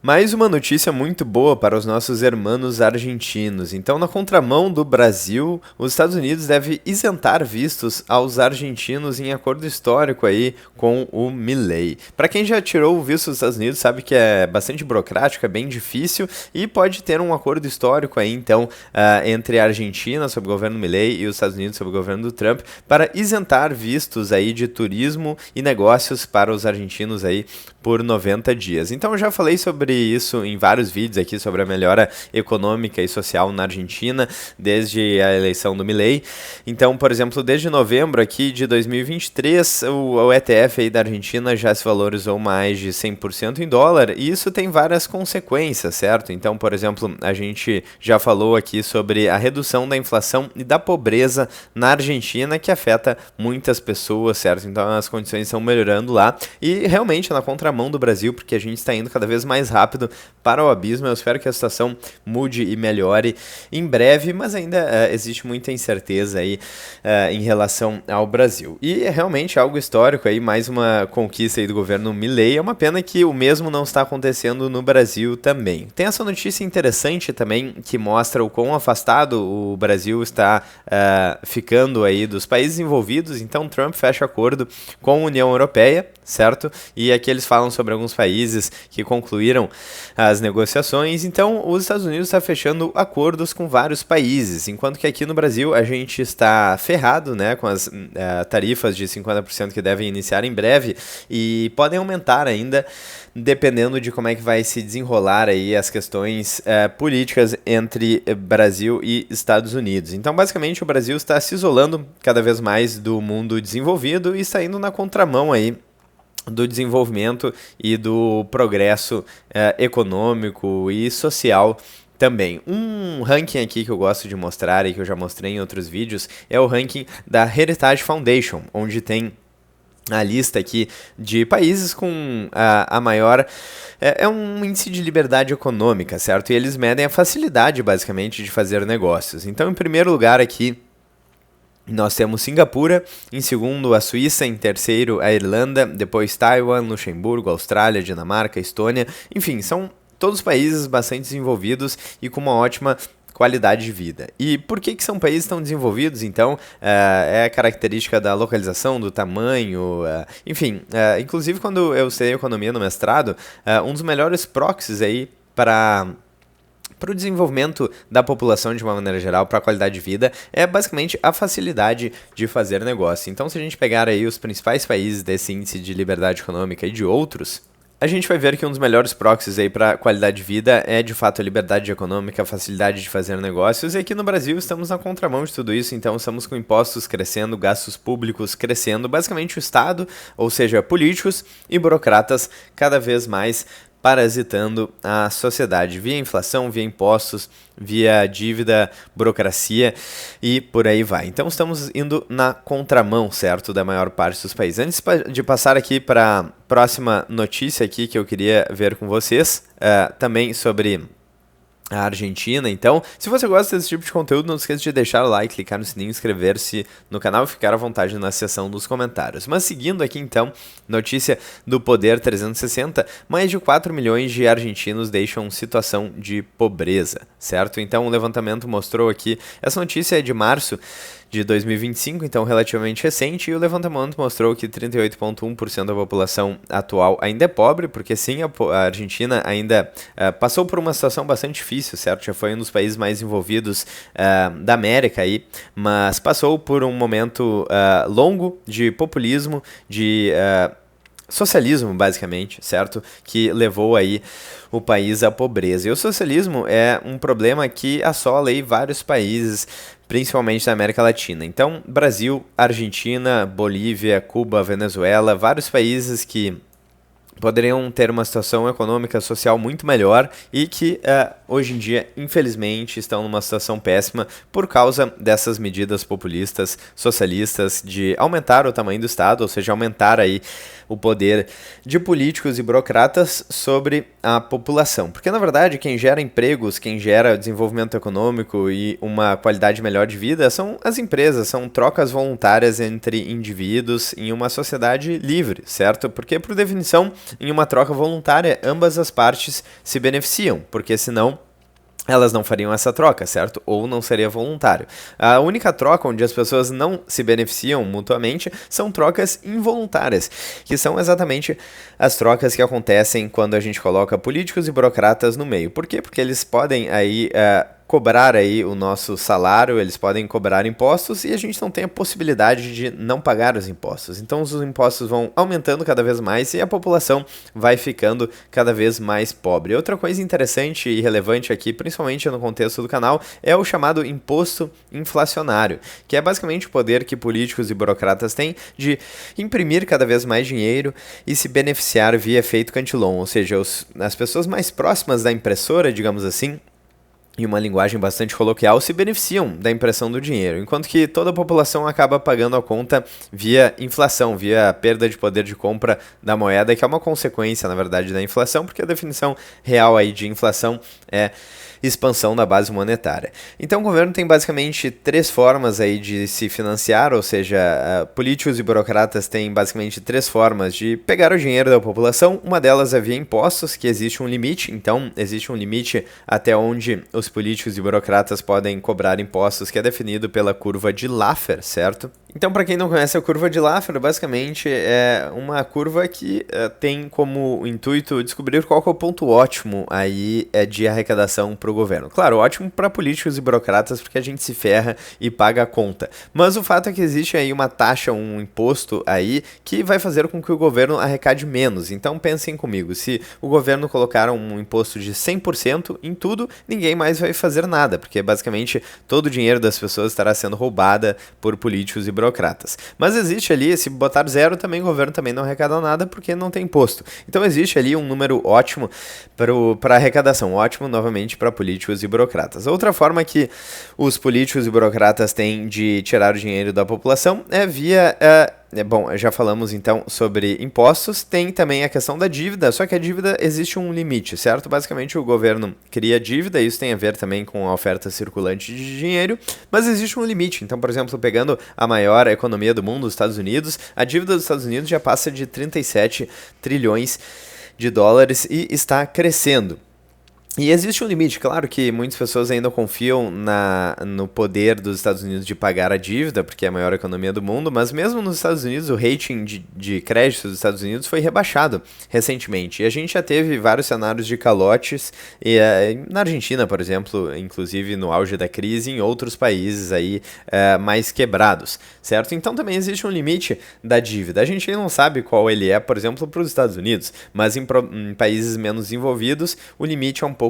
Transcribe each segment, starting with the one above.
Mais uma notícia muito boa para os nossos hermanos argentinos. Então, na contramão do Brasil, os Estados Unidos devem isentar vistos aos argentinos em acordo histórico aí com o Milei. Para quem já tirou o visto dos Estados Unidos, sabe que é bastante burocrático, é bem difícil e pode ter um acordo histórico aí, então, entre a Argentina sob o governo Milei e os Estados Unidos sob o governo do Trump para isentar vistos aí de turismo e negócios para os argentinos aí por 90 dias. Então, eu já falei sobre isso em vários vídeos aqui sobre a melhora econômica e social na Argentina desde a eleição do Milei. Então, por exemplo, desde novembro aqui de 2023, o ETF aí da Argentina já se valorizou mais de 100% em dólar e isso tem várias consequências, certo? Então, por exemplo, a gente já falou aqui sobre a redução da inflação e da pobreza na Argentina que afeta muitas pessoas, certo? Então, as condições estão melhorando lá e realmente na contramão do Brasil, porque a gente está indo cada vez mais rápido para o abismo. Eu espero que a situação mude e melhore em breve, mas ainda existe muita incerteza aí em relação ao Brasil. E é realmente algo histórico aí, mais uma conquista aí do governo Milei. É uma pena que o mesmo não está acontecendo no Brasil também. Tem essa notícia interessante também que mostra o quão afastado o Brasil está ficando aí dos países envolvidos. Então Trump fecha acordo com a União Europeia, certo? E aqui eles falam sobre alguns países que concluíram as negociações. Então, os Estados Unidos está fechando acordos com vários países, enquanto que aqui no Brasil a gente está ferrado, né, com as tarifas de 50% que devem iniciar em breve e podem aumentar ainda, dependendo de como é que vai se desenrolar aí as questões políticas entre Brasil e Estados Unidos. Então, basicamente, o Brasil está se isolando cada vez mais do mundo desenvolvido e está indo na contramão aí do desenvolvimento e do progresso econômico e social também. Um ranking aqui que eu gosto de mostrar e que eu já mostrei em outros vídeos é o ranking da Heritage Foundation, onde tem a lista aqui de países com a maior... É um índice de liberdade econômica, certo? E eles medem a facilidade, basicamente, de fazer negócios. Então, em primeiro lugar aqui, nós temos Singapura, em segundo a Suíça, em terceiro a Irlanda, depois Taiwan, Luxemburgo, Austrália, Dinamarca, Estônia, enfim, são todos países bastante desenvolvidos e com uma ótima qualidade de vida. E por que são países tão desenvolvidos, então? É a característica da localização, do tamanho, enfim, inclusive quando eu estudei economia no mestrado, um dos melhores proxies aí para o desenvolvimento da população de uma maneira geral, para a qualidade de vida, é basicamente a facilidade de fazer negócio. Então, se a gente pegar aí os principais países desse índice de liberdade econômica e de outros, a gente vai ver que um dos melhores proxies aí para qualidade de vida é de fato a liberdade econômica, a facilidade de fazer negócios. E aqui no Brasil estamos na contramão de tudo isso, então estamos com impostos crescendo, gastos públicos crescendo, basicamente o Estado, ou seja, políticos e burocratas cada vez mais parasitando a sociedade via inflação, via impostos, via dívida, burocracia e por aí vai. Então estamos indo na contramão, certo, da maior parte dos países. Antes de passar aqui para a próxima notícia aqui que eu queria ver com vocês, também sobre a Argentina. Então, se você gosta desse tipo de conteúdo, não esqueça de deixar o like, clicar no sininho, inscrever-se no canal e ficar à vontade na seção dos comentários. Mas seguindo aqui então, notícia do Poder 360, mais de 4 milhões de argentinos deixam situação de pobreza, certo? Então o levantamento mostrou aqui, essa notícia é de março de 2025, então relativamente recente, e o levantamento mostrou que 38,1% da população atual ainda é pobre, porque sim, a Argentina ainda passou por uma situação bastante difícil, certo? Já foi um dos países mais envolvidos da América aí, mas passou por um momento longo de populismo, de socialismo, basicamente, certo? Que levou aí o país à pobreza. E o socialismo é um problema que assola aí vários países, principalmente na América Latina. Então, Brasil, Argentina, Bolívia, Cuba, Venezuela, vários países que poderiam ter uma situação econômica, social muito melhor e que hoje em dia, infelizmente, estão numa situação péssima por causa dessas medidas populistas, socialistas, de aumentar o tamanho do Estado, ou seja, aumentar aí o poder de políticos e burocratas sobre a população. Porque, na verdade, quem gera empregos, quem gera desenvolvimento econômico e uma qualidade melhor de vida são as empresas, são trocas voluntárias entre indivíduos em uma sociedade livre, certo? Porque, por definição, em uma troca voluntária, ambas as partes se beneficiam, porque senão elas não fariam essa troca, certo? Ou não seria voluntário. A única troca onde as pessoas não se beneficiam mutuamente são trocas involuntárias, que são exatamente as trocas que acontecem quando a gente coloca políticos e burocratas no meio. Por quê? Porque eles podem aí cobrar aí o nosso salário, eles podem cobrar impostos e a gente não tem a possibilidade de não pagar os impostos. Então os impostos vão aumentando cada vez mais e a população vai ficando cada vez mais pobre. Outra coisa interessante e relevante aqui, principalmente no contexto do canal, é o chamado imposto inflacionário, que é basicamente o poder que políticos e burocratas têm de imprimir cada vez mais dinheiro e se beneficiar via efeito Cantillon, ou seja, as pessoas mais próximas da impressora, digamos assim, em uma linguagem bastante coloquial, se beneficiam da impressão do dinheiro, enquanto que toda a população acaba pagando a conta via inflação, via perda de poder de compra da moeda, que é uma consequência, na verdade, da inflação, porque a definição real aí de inflação é expansão da base monetária. Então o governo tem basicamente três formas aí de se financiar, ou seja, políticos e burocratas têm basicamente três formas de pegar o dinheiro da população. Uma delas é via impostos, que existe um limite, então existe um limite até onde os políticos e burocratas podem cobrar impostos, que é definido pela curva de Laffer, certo? Então, para quem não conhece a curva de Laffer, basicamente é uma curva que tem como intuito descobrir qual que é o ponto ótimo aí de arrecadação para o governo. Claro, ótimo para políticos e burocratas, porque a gente se ferra e paga a conta. Mas o fato é que existe aí uma taxa, um imposto aí, que vai fazer com que o governo arrecade menos. Então, pensem comigo, se o governo colocar um imposto de 100% em tudo, ninguém mais vai fazer nada, porque basicamente todo o dinheiro das pessoas estará sendo roubada por políticos e burocratas. Mas existe ali, se botar zero também, o governo também não arrecada nada porque não tem imposto. Então existe ali um número ótimo para arrecadação, ótimo novamente para políticos e burocratas. Outra forma que os políticos e burocratas têm de tirar o dinheiro da população é via... Bom, já falamos então sobre impostos, tem também a questão da dívida, só que a dívida existe um limite, certo? Basicamente o governo cria dívida, isso tem a ver também com a oferta circulante de dinheiro, mas existe um limite. Então, por exemplo, pegando a maior economia do mundo, os Estados Unidos, a dívida dos Estados Unidos já passa de 37 trilhões de dólares e está crescendo. E existe um limite, claro que muitas pessoas ainda confiam no poder dos Estados Unidos de pagar a dívida, porque é a maior economia do mundo, mas mesmo nos Estados Unidos o rating de crédito dos Estados Unidos foi rebaixado recentemente. E a gente já teve vários cenários de calotes, na Argentina, por exemplo, inclusive no auge da crise, em outros países aí mais quebrados, certo? Então também existe um limite da dívida. A gente não sabe qual ele é, por exemplo, para os Estados Unidos, mas em países menos desenvolvidos o limite é um pouco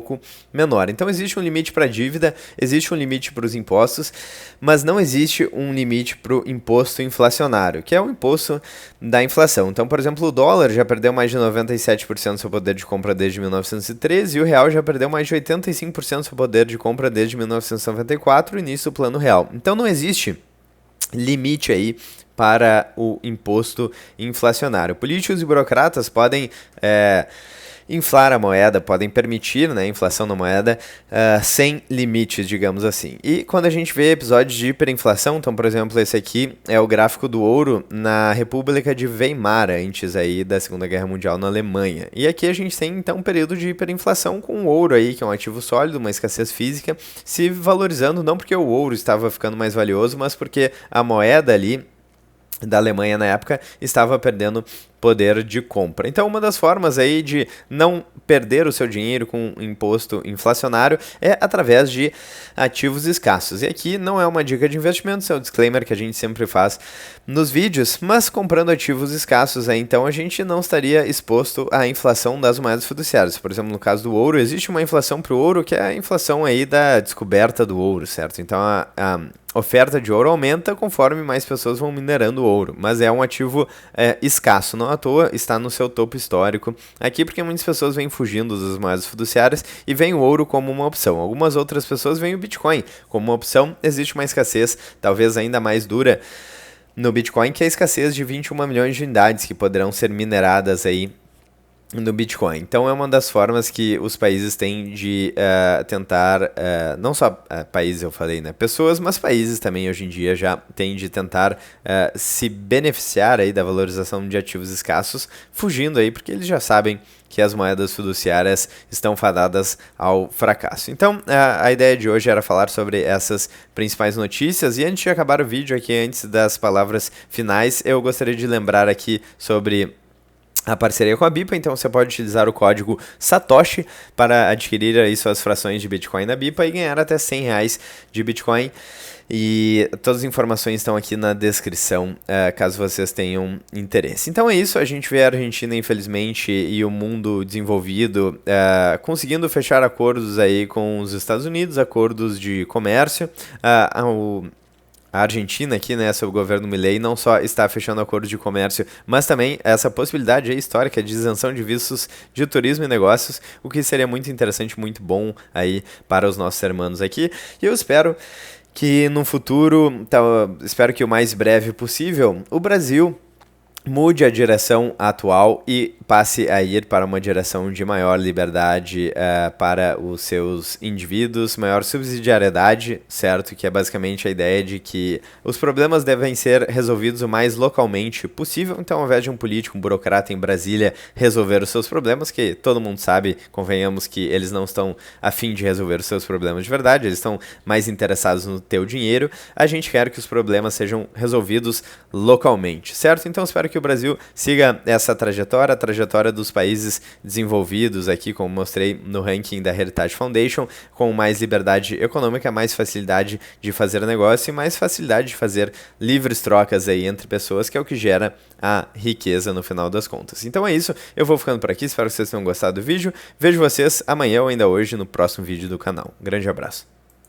menor. Então existe um limite para a dívida, existe um limite para os impostos, mas não existe um limite para o imposto inflacionário, que é o imposto da inflação. Então, por exemplo, o dólar já perdeu mais de 97% do seu poder de compra desde 1913 e o real já perdeu mais de 85% do seu poder de compra desde 1994, o início do Plano Real. Então não existe limite aí para o imposto inflacionário. Políticos e burocratas podem inflar a moeda, podem permitir, né, a inflação da moeda sem limites, digamos assim. E quando a gente vê episódios de hiperinflação, então, por exemplo, esse aqui é o gráfico do ouro na República de Weimar, antes aí da Segunda Guerra Mundial na Alemanha. E aqui a gente tem, então, um período de hiperinflação com o ouro aí, que é um ativo sólido, uma escassez física, se valorizando não porque o ouro estava ficando mais valioso, mas porque a moeda ali da Alemanha na época estava perdendo poder de compra. Então, uma das formas aí de não perder o seu dinheiro com imposto inflacionário é através de ativos escassos. E aqui não é uma dica de investimento, é o disclaimer que a gente sempre faz nos vídeos, mas comprando ativos escassos aí, então a gente não estaria exposto à inflação das moedas fiduciárias. Por exemplo, no caso do ouro, existe uma inflação para o ouro que é a inflação aí da descoberta do ouro, certo? Então, a oferta de ouro aumenta conforme mais pessoas vão minerando ouro, mas é um ativo escasso, não à toa está no seu topo histórico aqui, porque muitas pessoas vêm fugindo das moedas fiduciárias e veem o ouro como uma opção. Algumas outras pessoas veem o Bitcoin como uma opção. Existe uma escassez talvez ainda mais dura no Bitcoin, que é a escassez de 21 milhões de unidades que poderão ser mineradas aí no Bitcoin. Então é uma das formas que os países têm de tentar, não só países eu falei, né, pessoas, mas países também hoje em dia já têm de tentar se beneficiar aí da valorização de ativos escassos, fugindo aí, porque eles já sabem que as moedas fiduciárias estão fadadas ao fracasso. Então, a ideia de hoje era falar sobre essas principais notícias, e antes de acabar o vídeo aqui, antes das palavras finais, eu gostaria de lembrar aqui sobre a parceria com a BIPA. Então você pode utilizar o código SATOSHI para adquirir aí suas frações de Bitcoin na BIPA e ganhar até R$ 100 de Bitcoin. E todas as informações estão aqui na descrição, caso vocês tenham interesse. Então é isso, a gente vê a Argentina, infelizmente, e o mundo desenvolvido conseguindo fechar acordos aí com os Estados Unidos, acordos de comércio. A Argentina aqui, né, sob o governo Milei, não só está fechando acordos de comércio, mas também essa possibilidade histórica de isenção de vistos de turismo e negócios, o que seria muito interessante, muito bom aí para os nossos irmãos aqui. E eu espero que no futuro, espero que o mais breve possível, o Brasil mude a direção atual e passe a ir para uma direção de maior liberdade para os seus indivíduos, maior subsidiariedade, certo? Que é basicamente a ideia de que os problemas devem ser resolvidos o mais localmente possível. Então, ao invés de um político, um burocrata em Brasília resolver os seus problemas, que todo mundo sabe, convenhamos que eles não estão a fim de resolver os seus problemas de verdade, eles estão mais interessados no teu dinheiro, a gente quer que os problemas sejam resolvidos localmente, certo? Então, espero que o Brasil siga essa trajetória, a trajetória dos países desenvolvidos aqui, como mostrei no ranking da Heritage Foundation, com mais liberdade econômica, mais facilidade de fazer negócio e mais facilidade de fazer livres trocas aí entre pessoas, que é o que gera a riqueza no final das contas. Então é isso, eu vou ficando por aqui, espero que vocês tenham gostado do vídeo, vejo vocês amanhã ou ainda hoje no próximo vídeo do canal. Grande abraço.